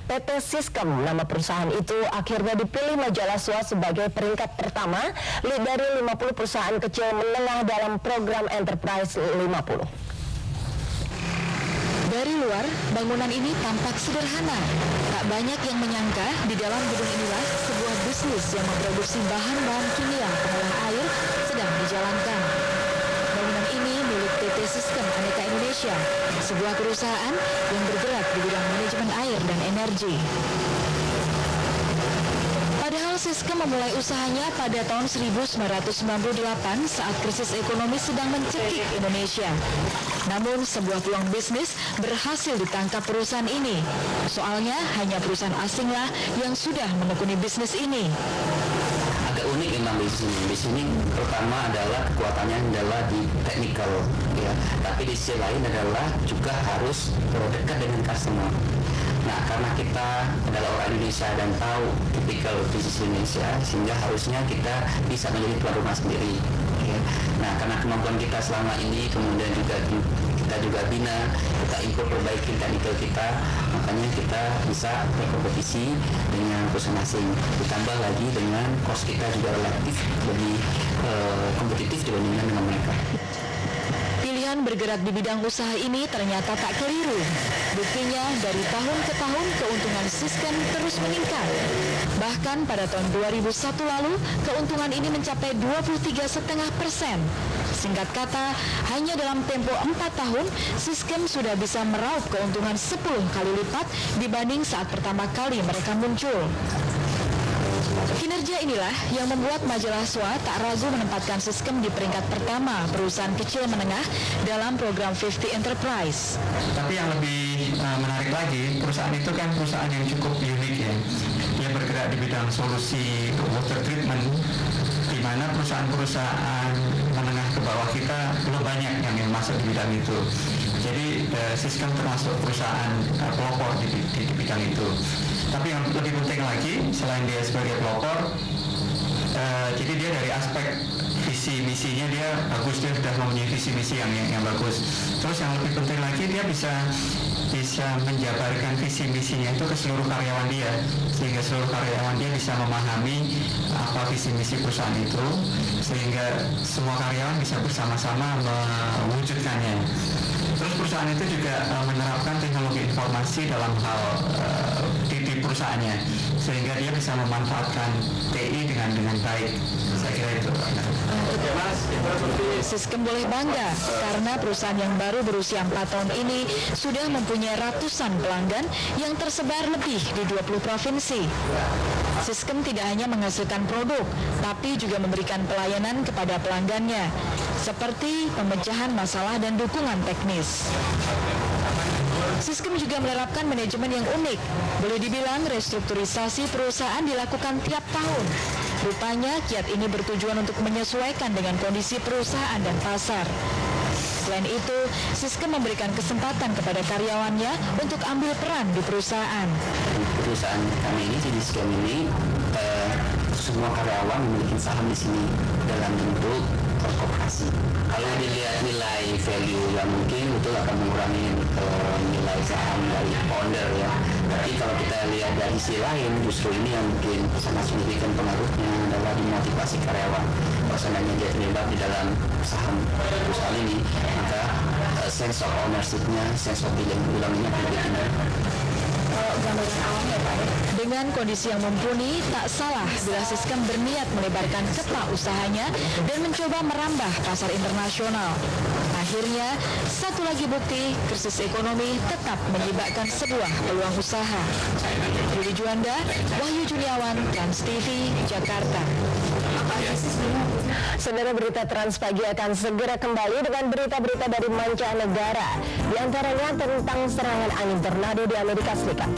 PT Siskem, nama perusahaan itu akhirnya dipilih majalah SWA sebagai peringkat pertama dari 50 perusahaan kecil menengah dalam program Enterprise 50. Dari luar, bangunan ini tampak sederhana. Tak banyak yang menyangka di dalam gedung inilah sebuah bisnis yang memproduksi bahan-bahan kimia pengolah air sedang dijalankan. Bangunan ini milik PT Siskem Aneka Indonesia, sebuah perusahaan yang bergerak di bidang manajemen air dan energi. Padahal Siskem memulai usahanya pada tahun 1998 saat krisis ekonomi sedang mencekik Indonesia. Namun sebuah peluang bisnis berhasil ditangkap perusahaan ini. Soalnya hanya perusahaan asinglah yang sudah menekuni bisnis ini. Agak unik memang di sini. Di sini pertama adalah kekuatannya adalah di teknikal, ya. Tapi di sisi lain adalah juga harus dekat dengan customer. Nah, karena kita adalah orang Indonesia dan tahu tipikal bisnis Indonesia, sehingga harusnya kita bisa menjadi tuan rumah sendiri. Ya. Nah, karena kemampuan kita selama ini, kemudian juga kita juga bina, kita improve, perbaiki teknikal kita, makanya kita bisa berkompetisi dengan perusahaan asing. Ditambah lagi dengan cost kita juga relatif lebih kompetitif dibandingkan dengan mereka. Pilihan bergerak di bidang usaha ini ternyata tak keliru. Buktinya dari tahun ke tahun keuntungan Siskem terus meningkat. Bahkan pada tahun 2001 lalu keuntungan ini mencapai 23,5%. Singkat kata, hanya dalam tempo 4 tahun Siskem sudah bisa meraup keuntungan 10 kali lipat dibanding saat pertama kali mereka muncul. Kinerja inilah yang membuat majalah SWA tak ragu menempatkan Siskem di peringkat pertama perusahaan kecil menengah dalam program 50 Enterprise. Tapi yang lebih menarik lagi, perusahaan itu kan perusahaan yang cukup unik ya. Dia bergerak di bidang solusi water treatment, di mana perusahaan-perusahaan menengah ke bawah kita belum banyak yang masuk di bidang itu. Jadi Siskem termasuk perusahaan pelopor di bidang itu. Tapi yang lebih penting lagi, selain dia sebagai pelopor, jadi dia dari aspek visi misinya dia bagus, dia sudah mempunyai visi misi yang bagus. Terus yang lebih penting lagi, dia bisa menjabarkan visi misinya itu ke seluruh karyawan dia, sehingga seluruh karyawan dia bisa memahami apa visi misi perusahaan itu, sehingga semua karyawan bisa bersama-sama mewujudkannya. Terus perusahaan itu juga menerapkan teknologi informasi dalam hal di perusahaannya, sehingga dia bisa memanfaatkan TI dengan baik. Saya kira itu. Siskem boleh bangga karena perusahaan yang baru berusia 4 tahun ini sudah mempunyai ratusan pelanggan yang tersebar lebih di 20 provinsi. Siskem tidak hanya menghasilkan produk, tapi juga memberikan pelayanan kepada pelanggannya, seperti pemecahan masalah dan dukungan teknis. Siskem juga menerapkan manajemen yang unik. Boleh dibilang restrukturisasi perusahaan dilakukan tiap tahun. Rupanya kiat ini bertujuan untuk menyesuaikan dengan kondisi perusahaan dan pasar. Selain itu, Siskem memberikan kesempatan kepada karyawannya untuk ambil peran di perusahaan. Perusahaan kami ini, di Siskem ini, semua karyawan memiliki saham di sini dalam bentuk korporasi. Kalau dilihat nilai value yang mungkin itu akan mengurangi nilai saham dari founder ya. Tapi kalau kita lihat dari sisi lain, justru ini yang mungkin sangat signifikan pengaruhnya adalah dimotivasi karyawan. Kalau seandainya dia terlibat di dalam saham perusahaan ini, maka sense of ownership-nya, sense of belonging-nya lebih tinggi. Dengan kondisi yang mumpuni, tak salah bila Siskem berniat melebarkan kepak usahanya dan mencoba merambah pasar internasional. Akhirnya, satu lagi bukti krisis ekonomi tetap menyibakkan sebuah peluang usaha. Rudi Juanda, Wahyu Juniawan, Trans TV, Jakarta. Saudara, berita Trans Pagi akan segera kembali dengan berita-berita dari mancanegara, di antaranya tentang serangan angin tornado di Amerika Serikat.